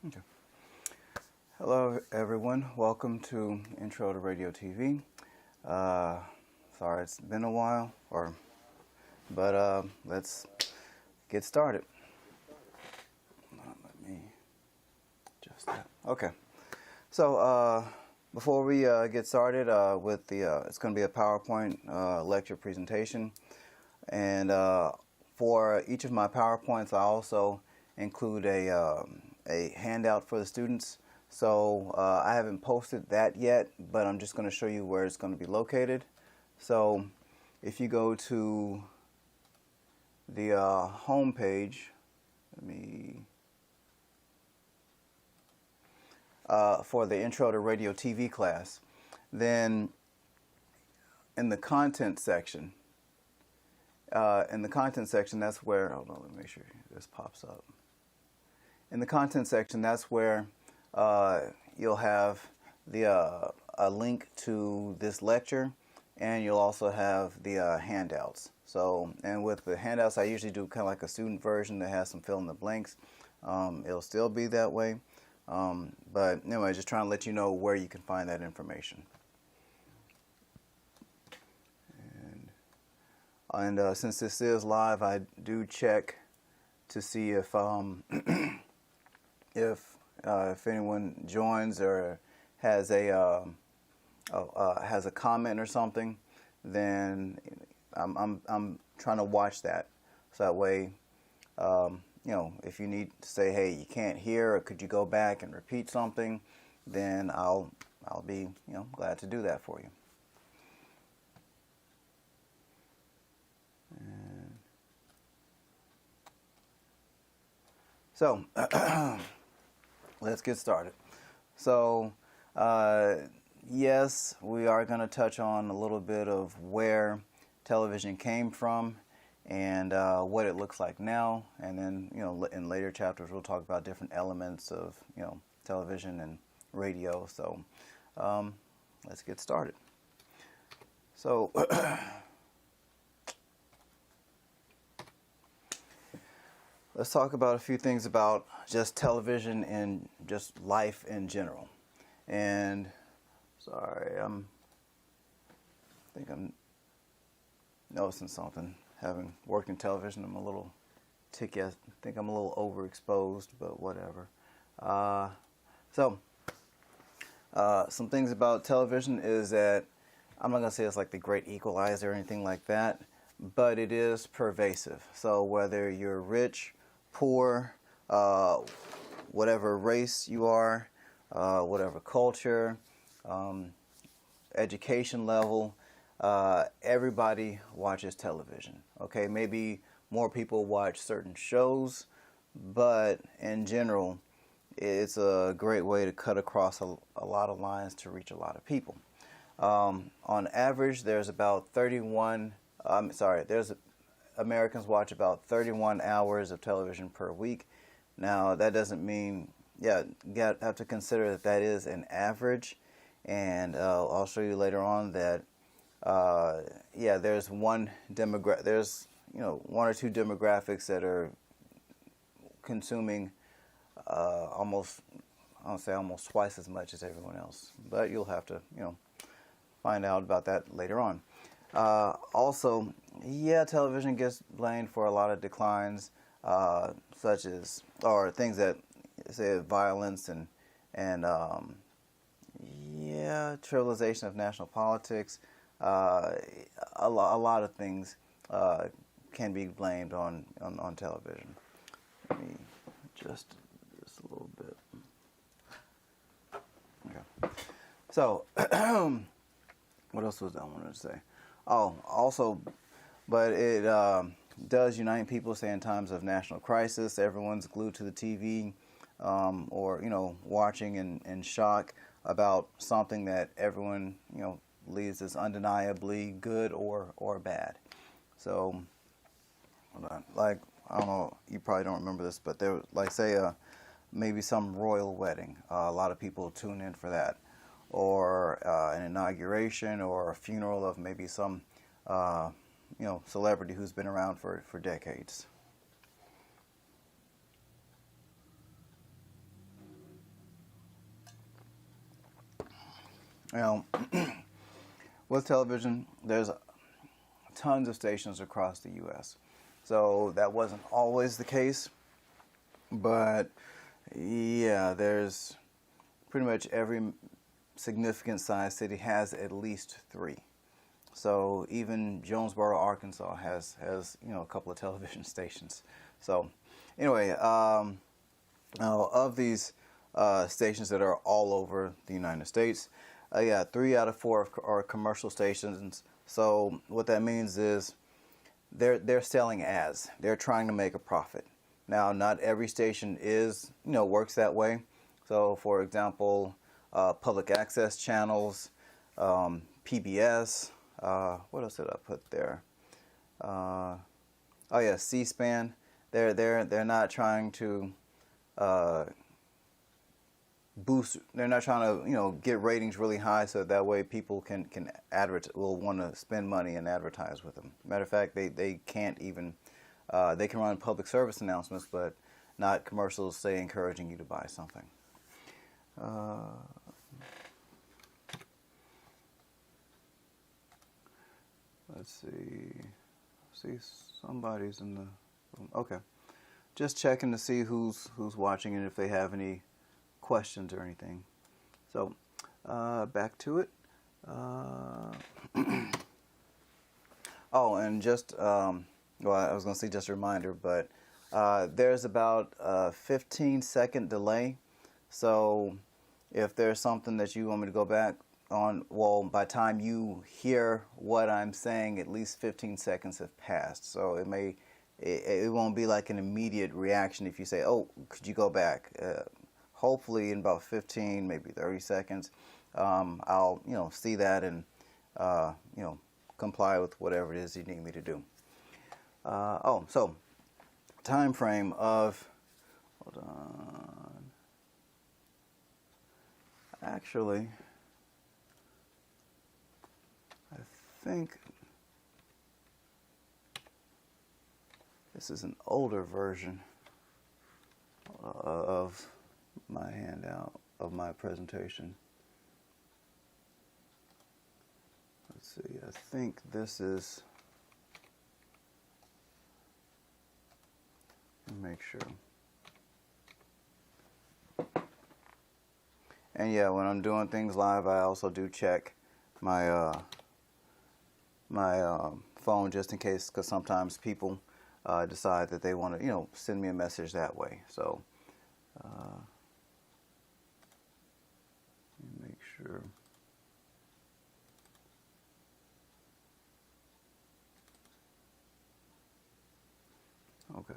Okay. Hello, everyone. Welcome to Intro to Radio TV. Sorry, it's been a while, but let's get started. Let me adjust that. Okay. So before we get started with it's going to be a PowerPoint lecture presentation, and for each of my PowerPoints, I also include a handout for the students. So I haven't posted that yet, but I'm just going to show you where it's going to be located. So if you go to the home page, for the Intro to Radio TV class, then in the content section, that's where, hold on, let me make sure this pops up. In the content section, that's where you'll have the a link to this lecture, and you'll also have the handouts. So, and with the handouts, I usually do kind of like a student version that has some fill in the blanks. It'll still be that way, but anyway, just trying to let you know where you can find that information. And since this is live, I do check to see if if anyone joins or has a comment or something, then I'm trying to watch that, so that way if you need to say, hey, you can't hear, or could you go back and repeat something, then I'll be glad to do that for you. And so let's get started. So yes, we are going to touch on a little bit of where television came from and what it looks like now, and then in later chapters we'll talk about different elements of television and radio. So let's get started. So let's talk about a few things about just television and just life in general. And sorry, I think I'm noticing something. Having worked in television, I'm a little ticky. I think I'm a little overexposed, but whatever. So some things about television is that I'm not going to say it's like the great equalizer or anything like that, but it is pervasive. So whether you're rich, poor, whatever race you are, whatever culture, education level, everybody watches television. Okay, maybe more people watch certain shows, but in general, it's a great way to cut across a lot of lines to reach a lot of people. On average, there's about Americans watch about 31 hours of television per week. Now, that doesn't mean, you have to consider that is an average, and I'll show you later on that there's one or two demographics that are consuming almost twice as much as everyone else, but you'll have to find out about that later on. Also, television gets blamed for a lot of declines, such as, or things that say violence and trivialization of national politics. A lot of things can be blamed on television. Let me adjust this a little bit. Okay. So, what else was I wanted to say? Oh, also, but it does unite people, say in times of national crisis. Everyone's glued to the TV, or watching in shock about something that everyone believes is undeniably good or bad. So, like, I don't know, you probably don't remember this, but there, like, say maybe some royal wedding. A lot of people tune in for that. Or an inauguration or a funeral of maybe some celebrity who's been around for decades. Now, with television, there's tons of stations across the U.S. So that wasn't always the case, but yeah, there's pretty much every significant sized city has at least 3. So even Jonesboro, Arkansas has a couple of television stations. So anyway, now of these stations that are all over the United States, 3 out of 4 are commercial stations. So what that means is they're selling ads. They're trying to make a profit. Now, not every station works that way. So, for example, public access channels, PBS. What else did I put there? C-SPAN. They're not trying to boost. They're not trying to get ratings really high so that way people will want to spend money and advertise with them. Matter of fact, they can't even they can run public service announcements, but not commercials, say, encouraging you to buy something. Let's see. See, somebody's in the room. Okay, just checking to see who's watching and if they have any questions or anything. So back to it. Oh, and just I was going to say just a reminder, but there's about a 15-second delay. So if there's something that you want me to go back on, well, by the time you hear what I'm saying, at least 15 seconds have passed. So it won't be like an immediate reaction if you say, oh, could you go back? Hopefully in about 15, maybe 30 seconds, I'll see that and comply with whatever it is you need me to do. So time frame of, hold on. Actually, I think this is an older version of my handout, of my presentation. Let's see, I think this is, make sure. And yeah, when I'm doing things live, I also do check my phone just in case, because sometimes people decide that they want to, send me a message that way. So make sure. Okay.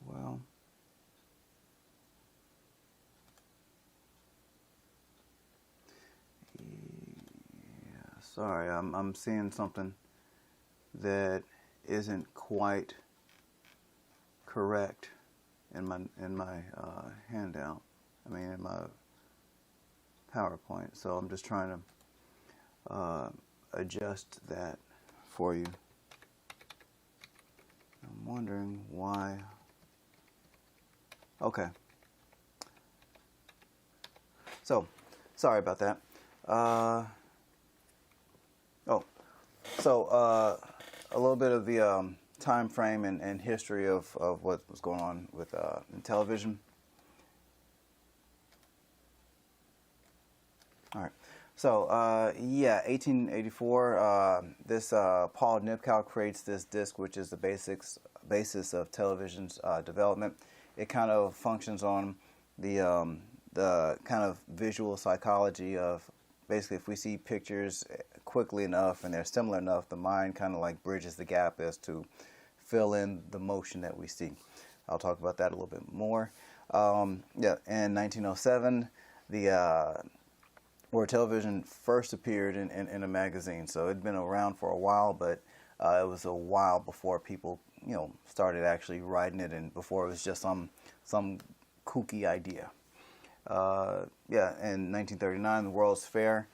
Well. Sorry, I'm seeing something that isn't quite correct in my handout. I mean, in my PowerPoint. So I'm just trying to adjust that for you. I'm wondering why. Okay. So, sorry about that. A little bit of the time frame and history of what was going on with in television. All right. So 1884. This Paul Nipkow creates this disc, which is the basis of television's development. It kind of functions on the kind of visual psychology of basically if we see pictures quickly enough and they're similar enough, the mind kind of like bridges the gap as to fill in the motion that we see. I'll talk about that a little bit more. In 1907, where television first appeared in a magazine. So it'd been around for a while, but it was a while before people, started actually writing it, and before it was just some kooky idea. In 1939, the World's Fair.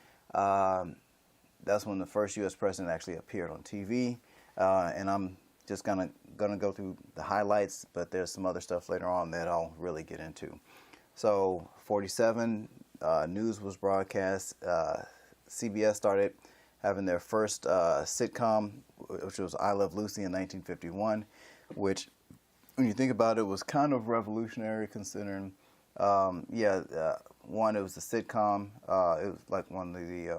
That's when the first U.S. president actually appeared on TV, and I'm just gonna go through the highlights, but there's some other stuff later on that I'll really get into. So 47, news was broadcast. CBS started having their first sitcom, which was I Love Lucy in 1951, which, when you think about it, was kind of revolutionary considering, one, it was a sitcom. It was like one of the,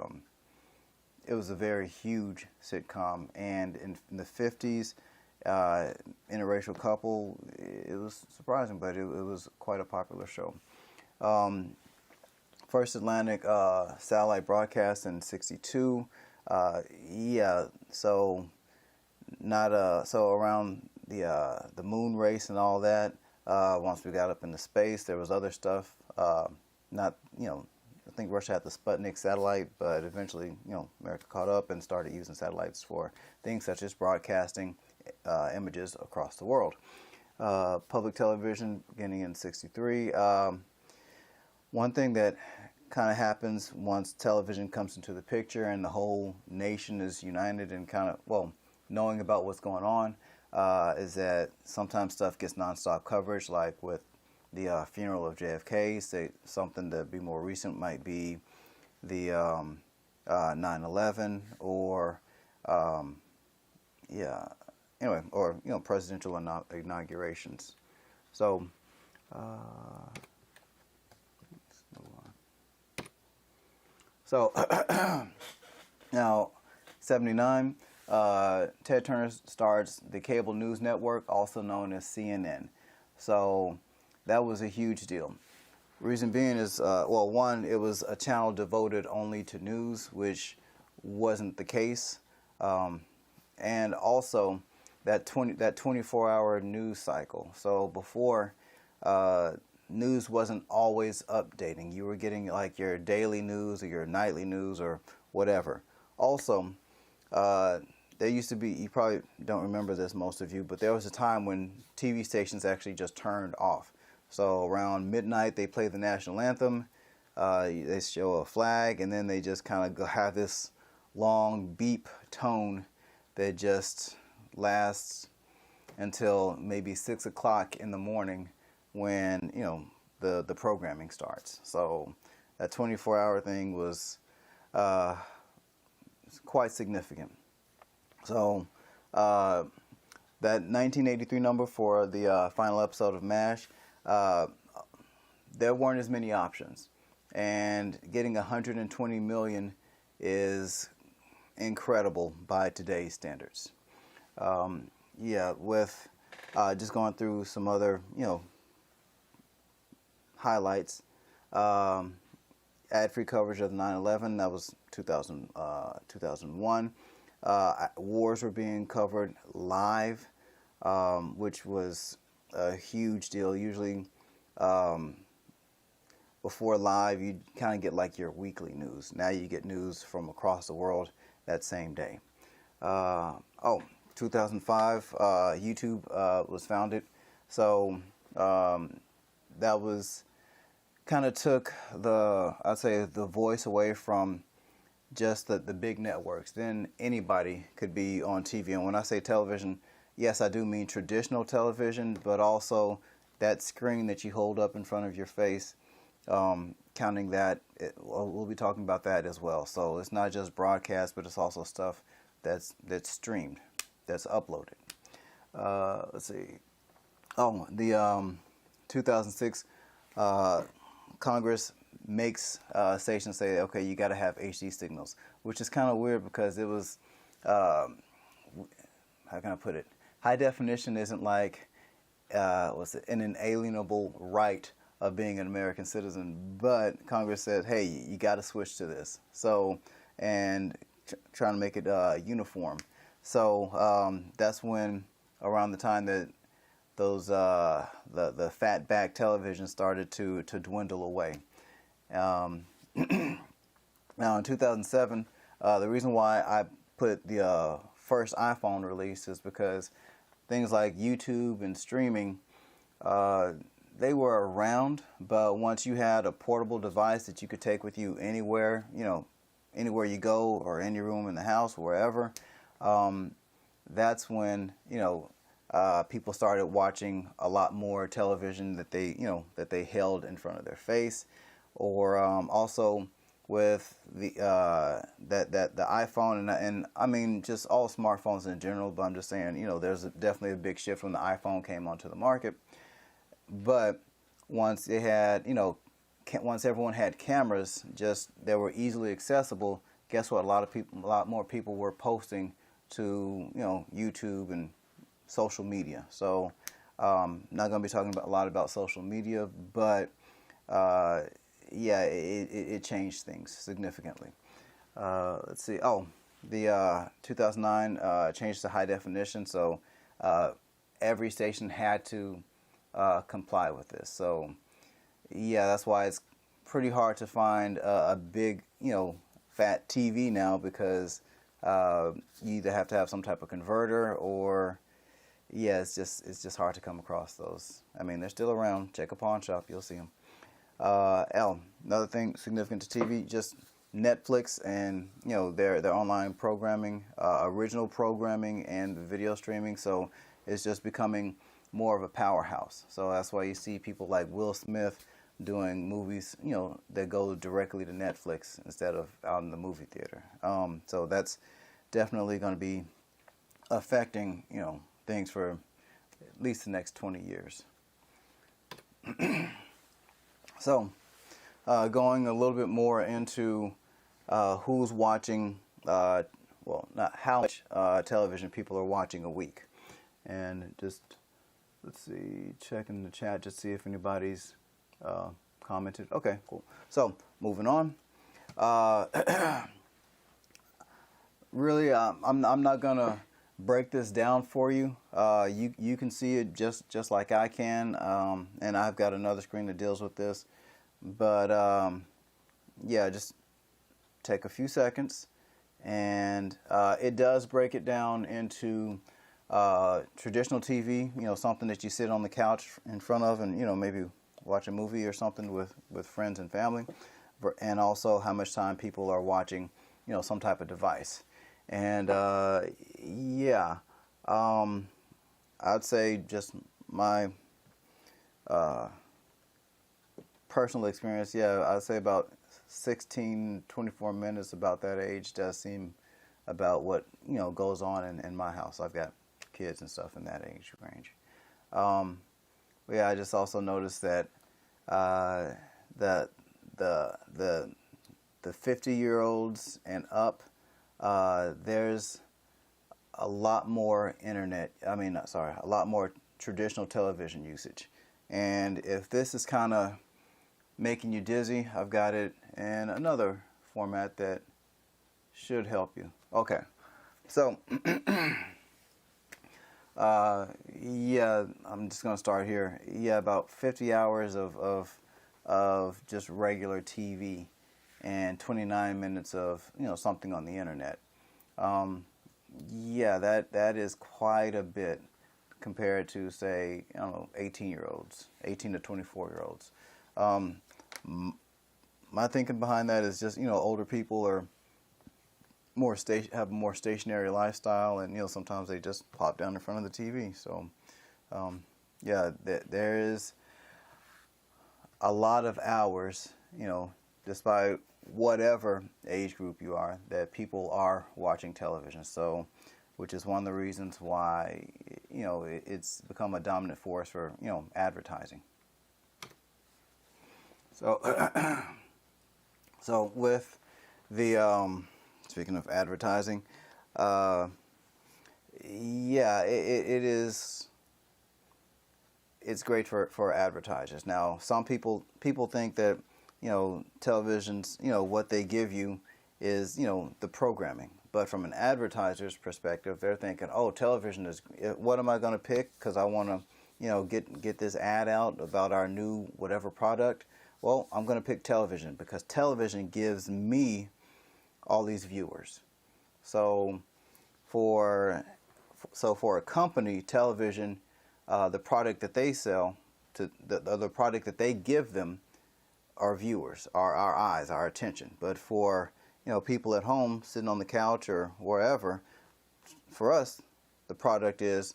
it was a very huge sitcom, and in the 50s, interracial couple, it was surprising, but it was quite a popular show. First Atlantic satellite broadcast in '62. So not so around the moon race and all that. Once we got up into space, there was other stuff. Not I think Russia had the Sputnik satellite, but eventually America caught up and started using satellites for things such as broadcasting images across the world. Public television beginning in '63. One thing that kind of happens once television comes into the picture and the whole nation is united and kind of, knowing about what's going on, is that sometimes stuff gets nonstop coverage, like with the funeral of JFK. Say something to be more recent might be the 9/11 or or presidential inaugurations. So now 79, Ted Turner starts the cable news network, also known as CNN. So that was a huge deal. Reason being is, one, it was a channel devoted only to news, which wasn't the case, and also that 24-hour news cycle. So before, news wasn't always updating. You were getting like your daily news or your nightly news or whatever. Also, there used to be, you probably don't remember this, most of you, but there was a time when TV stations actually just turned off. So around midnight, they play the national anthem, they show a flag, and then they just kind of have this long beep tone that just lasts until maybe 6 o'clock in the morning when, the programming starts. So that 24-hour thing was quite significant. So that 1983 number for the final episode of MASH, there weren't as many options, and getting 120 million is incredible by today's standards. With just going through some other highlights, ad-free coverage of 9/11, that was 2001. Wars were being covered live, which was a huge deal. Usually, before live, you kind of get like your weekly news. Now you get news from across the world that same day. 2005, YouTube was founded. So that was kind of took the voice away from just the big networks. Then anybody could be on TV. And when I say television, yes, I do mean traditional television, but also that screen that you hold up in front of your face, counting that, we'll be talking about that as well. So it's not just broadcast, but it's also stuff that's streamed, that's uploaded. Let's see. The 2006 Congress makes stations say, okay, you got to have HD signals, which is kind of weird because it was, how can I put it? High definition isn't like an inalienable right of being an American citizen, but Congress said, hey, you got to switch to this. So, and trying to make it uniform. So that's when, around the time that those the fat back television started to dwindle away. Now in 2007, the reason why I put the first iPhone release is because things like YouTube and streaming, they were around, but once you had a portable device that you could take with you anywhere, anywhere you go, or any room in the house, wherever, that's when people started watching a lot more television that they held in front of their face, or also with the the iPhone and I mean just all smartphones in general. But I'm just saying, there's definitely a big shift when the iPhone came onto the market. But once they had, once everyone had cameras, just they were easily accessible. Guess what? A lot more people were posting to YouTube and social media. So not going to be talking a lot about social media, but yeah, it changed things significantly. Let's see. Oh, the 2009 changed to high definition, so every station had to comply with this. So yeah, that's why it's pretty hard to find a big, fat TV now, because you either have to have some type of converter, or yeah, it's just hard to come across those. I mean, they're still around. Check a pawn shop, you'll see them. Another thing significant to TV, just Netflix and their online programming, original programming, and video streaming. So it's just becoming more of a powerhouse. So that's why you see people like Will Smith doing movies, that go directly to Netflix instead of out in the movie theater. So that's definitely going to be affecting, things for at least the next 20 years. So, going a little bit more into who's watching, well, not how much television people are watching a week. And just, let's see, check in the chat just see if anybody's commented. Okay, cool. So, moving on. Really, I'm not going to break this down for you. You can see it just like I can, and I've got another screen that deals with this. But yeah, just take a few seconds, and it does break it down into traditional TV. Something that you sit on the couch in front of, and maybe watch a movie or something with friends and family, and also how much time people are watching some type of device. And yeah, I'd say just my personal experience, yeah, I'd say about 16, 24 minutes, about that age, does seem about what goes on in my house. I've got kids and stuff in that age range. But yeah, I just also noticed that the 50-year-olds and up, there's a lot more a lot more traditional television usage. And if this is kind of making you dizzy, I've got it in another format that should help you. Okay, so yeah, I'm just gonna start here. Yeah, about 50 hours of just regular TV, and 29 minutes of something on the internet. Yeah, that is quite a bit compared to, say, 18-year-olds, 18 to 24-year-olds. My thinking behind that is just older people are have a more stationary lifestyle, and sometimes they just pop down in front of the TV. So yeah, there is a lot of hours, despite whatever age group you are, that people are watching television. So, which is one of the reasons why it's become a dominant force for advertising. So so with the speaking of advertising, yeah, it's great for advertisers. Now, some people think that television's what they give you is the programming. But from an advertiser's perspective, they're thinking, oh, television is, what am I going to pick because I want to get this ad out about our new whatever product? Well, I'm going to pick television because television gives me all these viewers. So for a company, television, the product that they sell, to the product that they give them, are viewers, are our eyes, our attention. But for people at home sitting on the couch or wherever, for us, the product is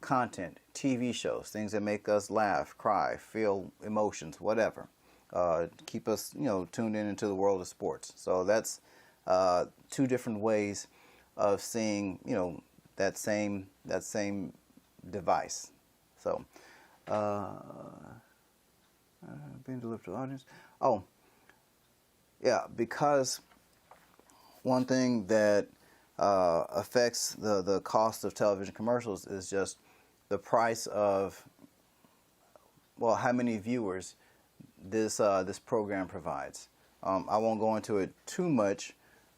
content, TV shows, things that make us laugh, cry, feel emotions, whatever. Keep us, tuned in into the world of sports. So that's two different ways of seeing, that same device. So, being delivered to the audience. Oh, yeah, because one thing that affects the cost of television commercials is just the price of, well, how many viewers this program provides. I won't go into it too much,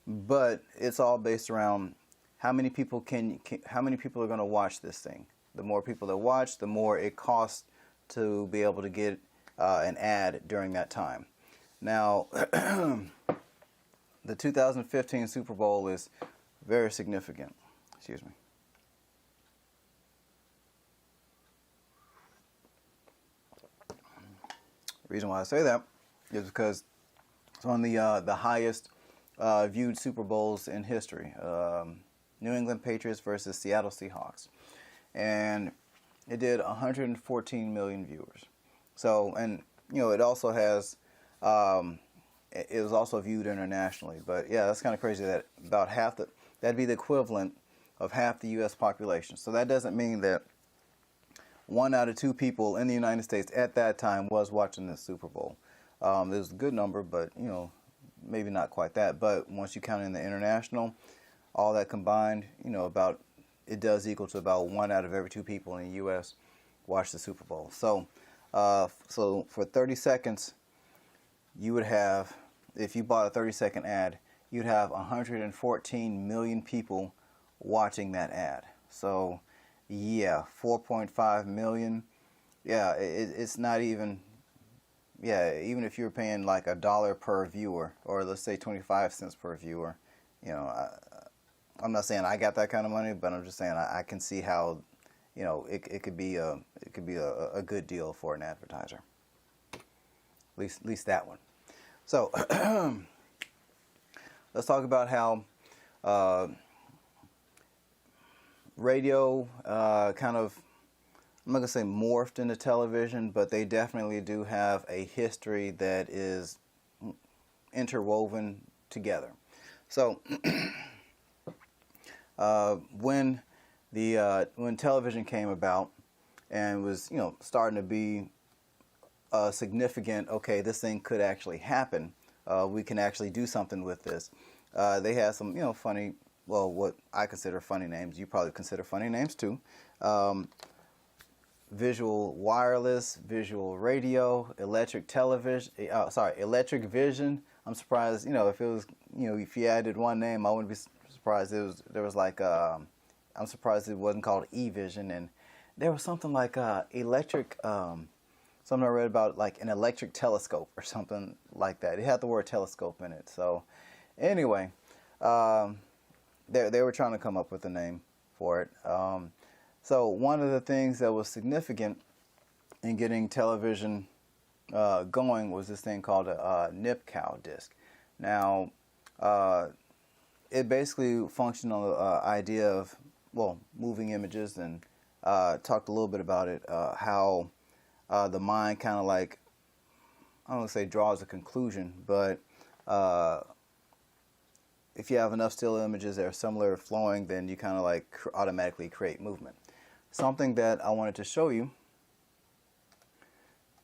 but it's all based around how many people how many people are going to watch this thing. The more people that watch, the more it costs to be able to get an ad during that time. Now, the 2015 Super Bowl is very significant. Excuse me. The reason why I say that is because it's one of the highest viewed Super Bowls in history. New England Patriots versus Seattle Seahawks. And it did 114 million viewers. So, and it also has, it was also viewed internationally. But yeah, that's kind of crazy that about half that'd be the equivalent of half the U.S. population. So that doesn't mean that 1 out of 2 people in the United States at that time was watching the Super Bowl. It was a good number, but maybe not quite that. But once you count in the international, all that combined, it does equal to about 1 out of every 2 people in the U.S. watch the Super Bowl. So, so for 30 seconds, you would have, if you bought a 30-second ad, you'd have 114 million people watching that ad. So, yeah, 4.5 million. Yeah, it's not even. Yeah, even if you're paying like $1 per viewer, or let's say 25 cents per viewer, I'm not saying I got that kind of money, but I'm just saying I can see how, it could be a good deal for an advertiser. At least that one. So let's talk about how radio kind of, I'm not going to say morphed into television, but they definitely do have a history that is interwoven together. So when television came about and was starting to be significant, okay, this thing could actually happen. We can actually do something with this. They had some funny, well, what I consider funny names. You probably consider funny names too. Visual wireless, visual radio, electric television. Electric vision. I'm surprised. If it was, if you added one name, I wouldn't be surprised. There was like, I'm surprised it wasn't called e-vision, and there was something like electric. Something I read about, like an electric telescope or something like that. It had the word telescope in it. So, anyway, they were trying to come up with a name for it. So one of the things that was significant in getting television going was this thing called a NIPCOW disc. Now, it basically functioned on the idea of, well, moving images, and talked a little bit about it, how the mind kind of like, I don't want to say draws a conclusion, but if you have enough still images that are similar flowing, then you kind of like automatically create movement. Something that I wanted to show you,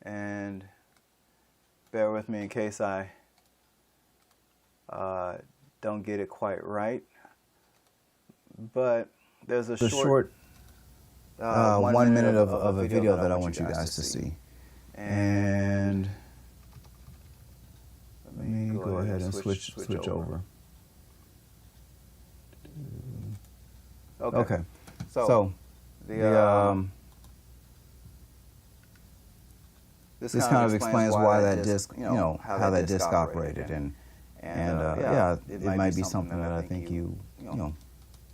and bear with me in case I don't get it quite right, but there's a short 1 minute of a video that I want you guys to see. And let me go ahead and switch over. Okay. So this kind of explains why that disc, how that disc operated, and yeah, it might be something that I think you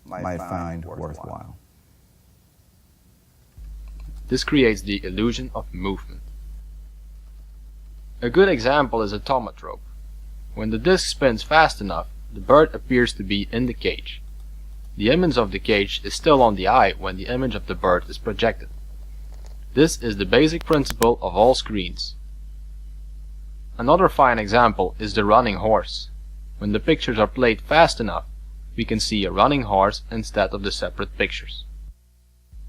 might find worthwhile. This creates the illusion of movement. A good example is a thaumatrope. When the disc spins fast enough, the bird appears to be in the cage. the image of the cage is still on the eye when the image of the bird is projected. This is the basic principle of all screens. Another fine example is the running horse. When the pictures are played fast enough, we can see a running horse instead of the separate pictures.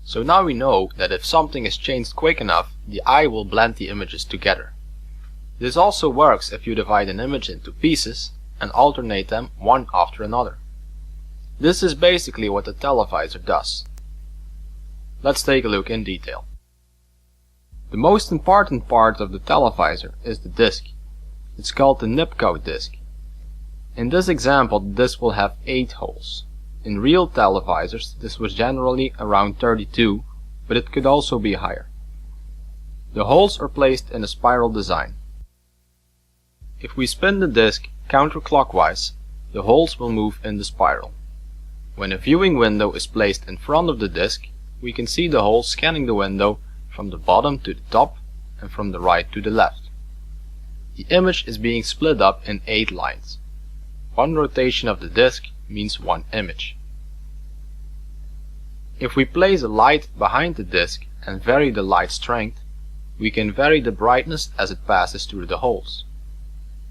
So now we know that if something is changed quick enough, the eye will blend the images together. This also works if you divide an image into pieces and alternate them one after another. This is basically what the televisor does. Let's take a look in detail. The most important part of the televisor is the disc. It's called the nipkow disc. In this example, the disc will have 8 holes. In real televisors, this was generally around 32, but it could also be higher. The holes are placed in a spiral design. If we spin the disc counterclockwise, the holes will move in the spiral. When a viewing window is placed in front of the disc, we can see the holes scanning the window from the bottom to the top and from the right to the left. The image is being split up in 8 lines. One rotation of the disc means one image. If we place a light behind the disc and vary the light strength, we can vary the brightness as it passes through the holes.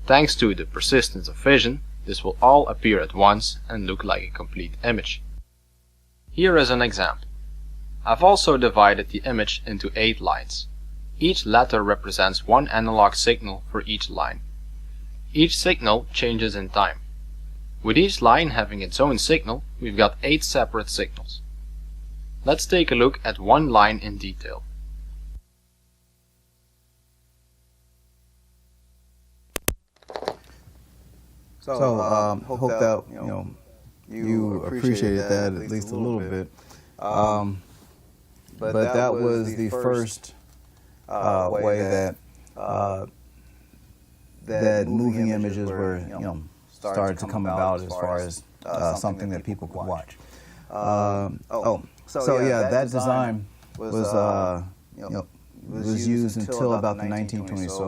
Thanks to the persistence of vision, this will all appear at once and look like a complete image. Here is an example. I've also divided the image into 8 lines. Each letter represents one analog signal for each line. Each signal changes in time. With each line having its own signal, we've got 8 separate signals. Let's take a look at one line in detail. So hope that you appreciated that at least a little bit. But that was the first way that that moving images were started to come about as far as something that people could watch. So yeah, that design was used until about the 1920s, so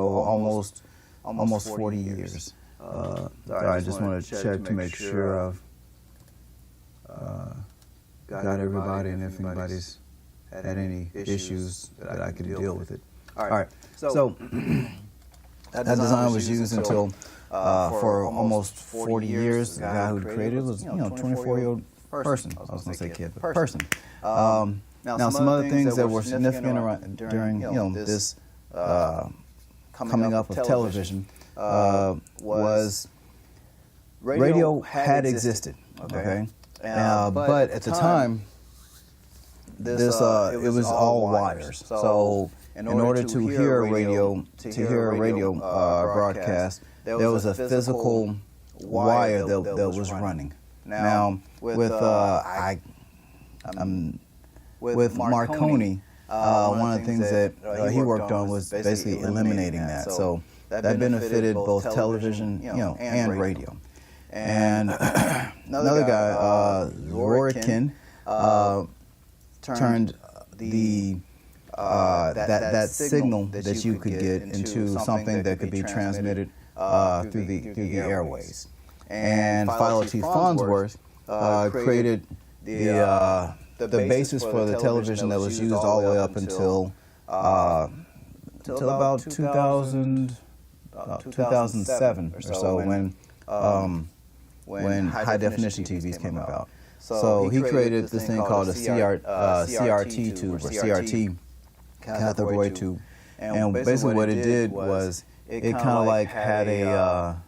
almost 40 years. I just want to check to make sure I've got everybody, and if anybody's had any issues that I could deal with it. All right. So that design was used until for almost 40 years. The guy who created it was 24-year-old person. I was going to say kid, but person. Now some other things that were significant during this coming up of television was radio had existed, okay? But at the time, it was all wires. So in order to hear a radio broadcast, there was a physical wire that was running. Now with Marconi, one of the things that he worked on was basically eliminating that. So that benefited both television, and radio. And another guy, Rorikin, turned that signal that you could get into something that could be transmitted through the airways. And Philo T. Farnsworth created the basis for the television that was used all the way up until about 2007 or so, when high definition TVs came about. So he created this thing called a CRT tube, or CRT, cathode ray tube. And basically what it did was it kind of like had a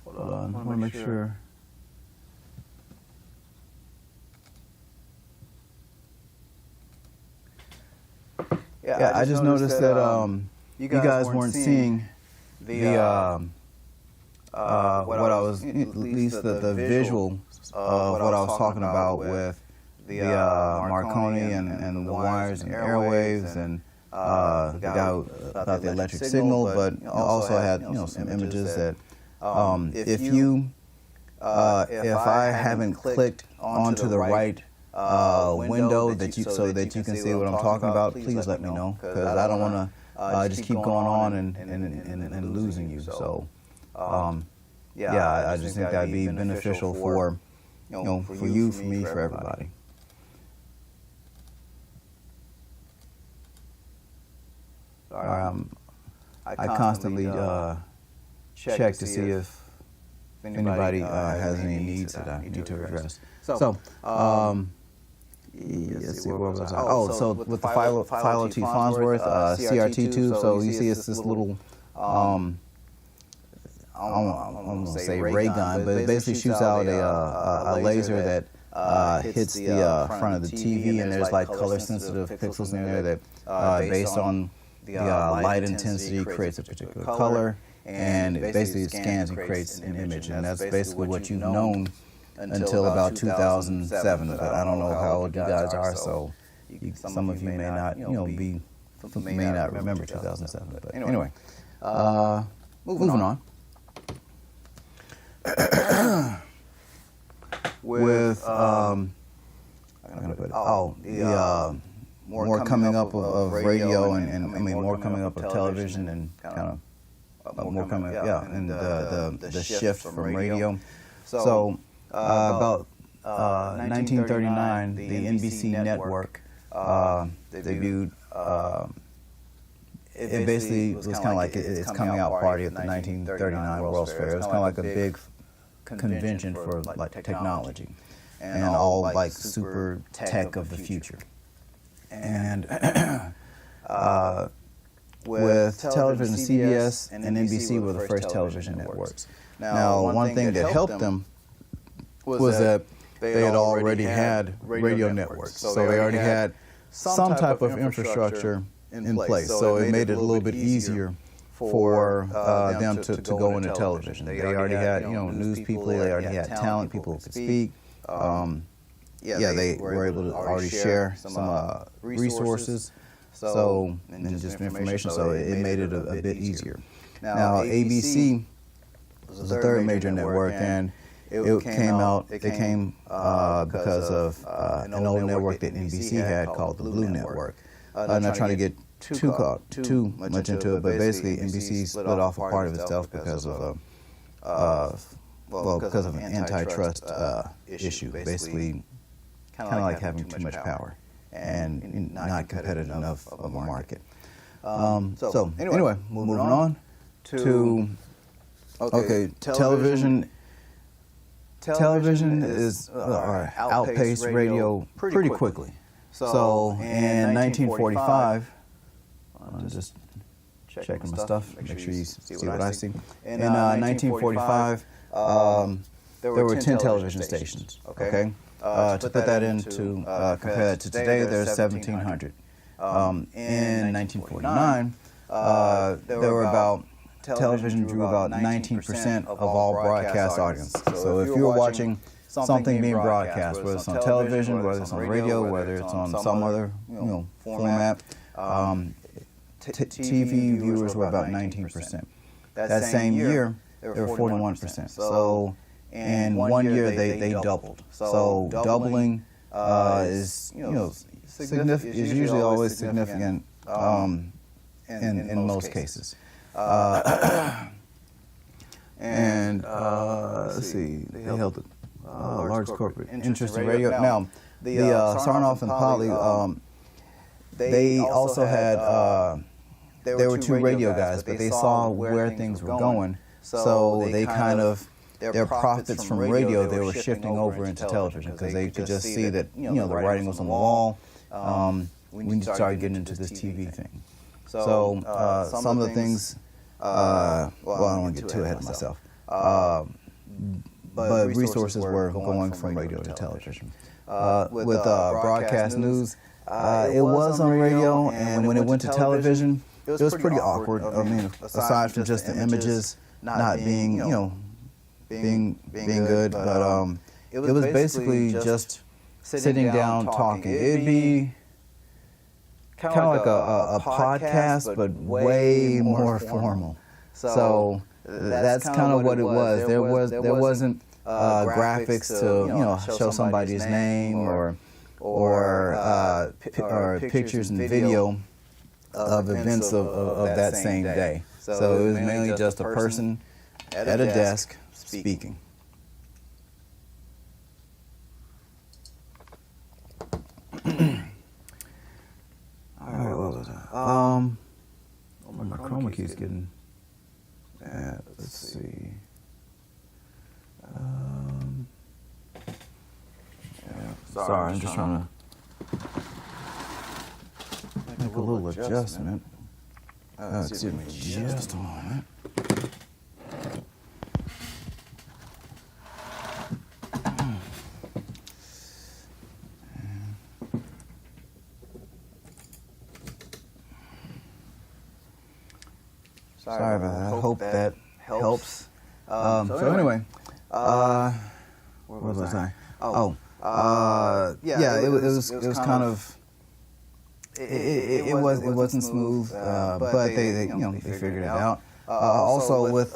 hold on, I want to make sure. Yeah, I just noticed that you guys weren't seeing the what I was, at least the visual of what I was talking about with the Marconi and the wires and airwaves and the guy about the electric signal, but also had some images that if I haven't clicked onto the right window so that you can see what I'm talking about, please let me know, because I don't want to just keep going on and losing you. So yeah, I just think that'd be beneficial for for you, for me, for everybody. I constantly check to see if anybody has any needs that I need to address. So, let's see, where was I? Oh, so with the Philo T. Farnsworth CRT2, so you see it's this little, I'm going to say ray gun, but it basically shoots out a laser that hits the front of the TV, and there's like color-sensitive pixels in there that, based on the light intensity, creates a particular color, and it basically scans and creates an image, and that's basically what you've known until about 2007. But I don't know how old you guys are, so some of you may not, may not remember 2007. But anyway, moving on. With I'm gonna put the more coming up of radio and I mean more coming up of television and kind of more coming and the shift from radio. So about 1939, the NBC network debuted. It basically was kind of like its coming out party at the 1939 World's Fair. It was kind of like a big convention for like technology and all like super tech of the future. And with television, CBS and NBC were the first television networks. Now, one thing that helped them was that they had already had radio networks. So they already had some type of infrastructure in place. So it made it a little bit easier for them to go into television. They already had, news people. They already had talent, people who could speak. They were able to already share some resources. So and just information. So it made it a bit easier. Now ABC was the third major network, and it came because of an old network that NBC had called the Blue Network. I'm not trying to get too much into it, but basically NBC split off a part of itself because of an antitrust issue. Basically, kind of like having too much power and not competitive enough of a market. So anyway, moving on to television. Television is outpaced radio pretty quickly. So in 1945, I'm just checking my stuff, make sure you see what I see. In 1945, there were 10 television stations. Okay, to put that into compare that to today, there's 1,700. In 1949, there were about television drew about 19% of all broadcast audience. So if you're watching something being broadcast, whether it's on television, whether it's on radio, whether it's on some other format, TV viewers were about 19%. That same year, they were 41%. So in 1 year, they doubled. So doubling is is usually always significant in most cases. Let's see, they held a large corporate interest in radio. Now, the Sarnoff and Poly, they also had, there were two radio guys, but they saw where things were going, so they kind of, their profits from radio, they were shifting over into television, because they could just see that, the writing was on the wall. We need to start getting into this TV thing. So some of the things, I don't want to get too ahead of myself, but resources were going from radio to television. With broadcast news, it was on radio, and when it went to television, it was pretty awkward. I mean, aside from just the images not being, being good, but it was basically just sitting down talking. It'd be kind of like a podcast, but way more formal. So that's kind of what it was. There wasn't graphics to show somebody's name or pictures and video of events of that same day. So it was mainly just a person at a desk speaking. Oh, my chroma key's getting bad. Let's see. Yeah, sorry, I'm just trying to make a little adjustment. Excuse me, just a moment. Sorry about that. I hope that helps. So anyway, where was I? Yeah, it was kind of. It wasn't smooth, but they they figured it out. Also with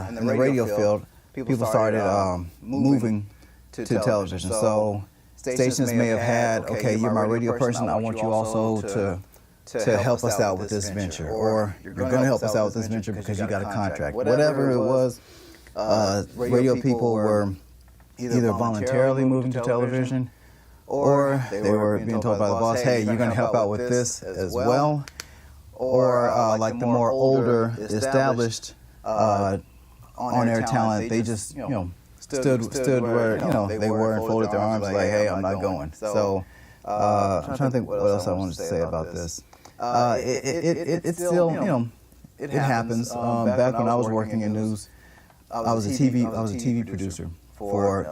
in the radio field, people started moving to television. So stations may have had, okay, you're my radio person, I want you also to help us out with this venture, or you're going to help us out with this venture because you got a contract. Whatever it was, radio people were either voluntarily moving to television, or they were being told by the boss, hey, you're going to help out with this as well. Or like the more older, established on-air talent, they just stood where they were and folded their arms like, hey, I'm not going. So I'm trying to think what else I wanted to say about this. It still it happens. Back when I was working in news, I was a TV producer for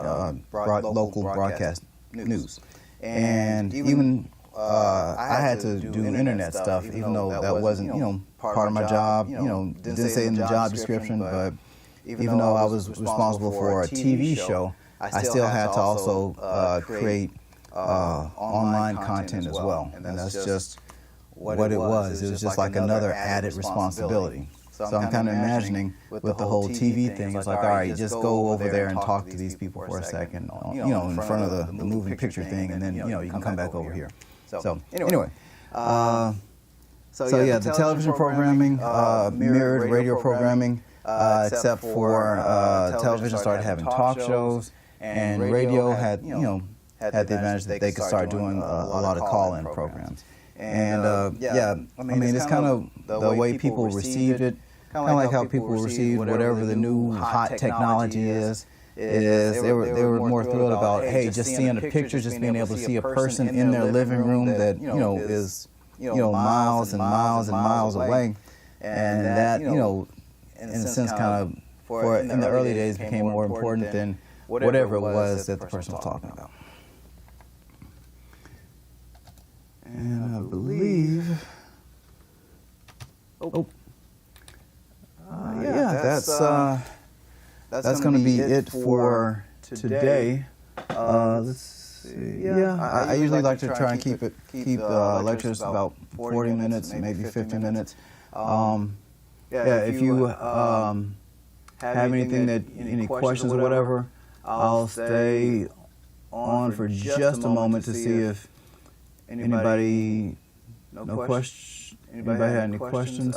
local broadcast news, and even I had to do internet stuff, even though that wasn't part of my job. Didn't say in the job description, but even though I was responsible for a TV show, I still had to also create online content as well, and that's just what it was. It was just like another added responsibility. So I'm kind of imagining with the whole TV thing, it's like, all right, just go over there and talk to these people for a second, in front of the moving picture thing, and then you can come back over here. So anyway, so yeah, the television programming mirrored radio programming, except for television started having talk shows, and radio had the advantage that they could start doing a lot of call-in programs. And I mean, it's kind of the way people received it, kind of like how people received whatever the new hot technology is they were more thrilled about, hey, just seeing a picture, just being able to see a person in their living room that is miles and miles and miles away, and that in a sense kind of in the early days became more important than whatever it was that the person was talking about. And I believe, that's going to be it for today. Let's see. I usually like to try and keep lectures about 40 minutes, maybe 50 minutes. If you have anything any questions or whatever, I'll stay on for just a moment to see if anybody had any questions?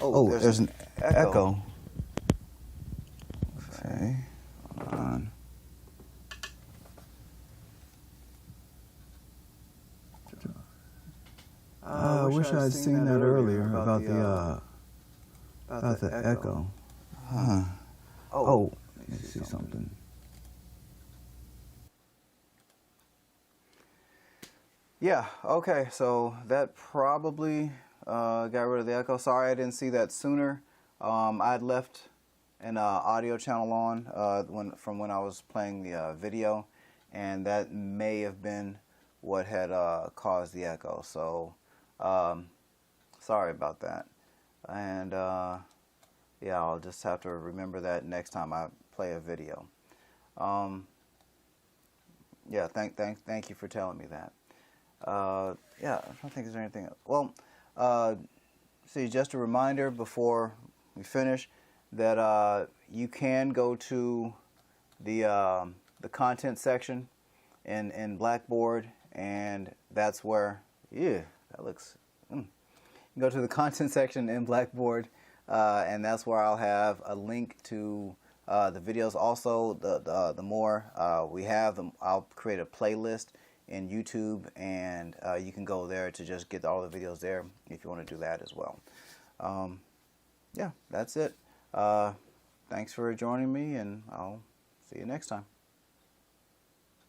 There's an echo. Okay, hold on. I wish I had seen that earlier about the echo. Let me see something. Yeah, okay, so that probably got rid of the echo. Sorry I didn't see that sooner. I had left an audio channel on from when I was playing the video, and that may have been what had caused the echo. So sorry about that. And I'll just have to remember that next time I play a video. Thank you for telling me that. I'm trying to think, is there anything else? Well, see, just a reminder before we finish that you can go to the content section in Blackboard, and that's where, that looks, You go to the content section in Blackboard, and that's where I'll have a link to the videos. Also, the more we have, I'll create a playlist in YouTube, and you can go there to just get all the videos there if you want to do that as well. Yeah, that's it. Thanks for joining me, and I'll see you next time.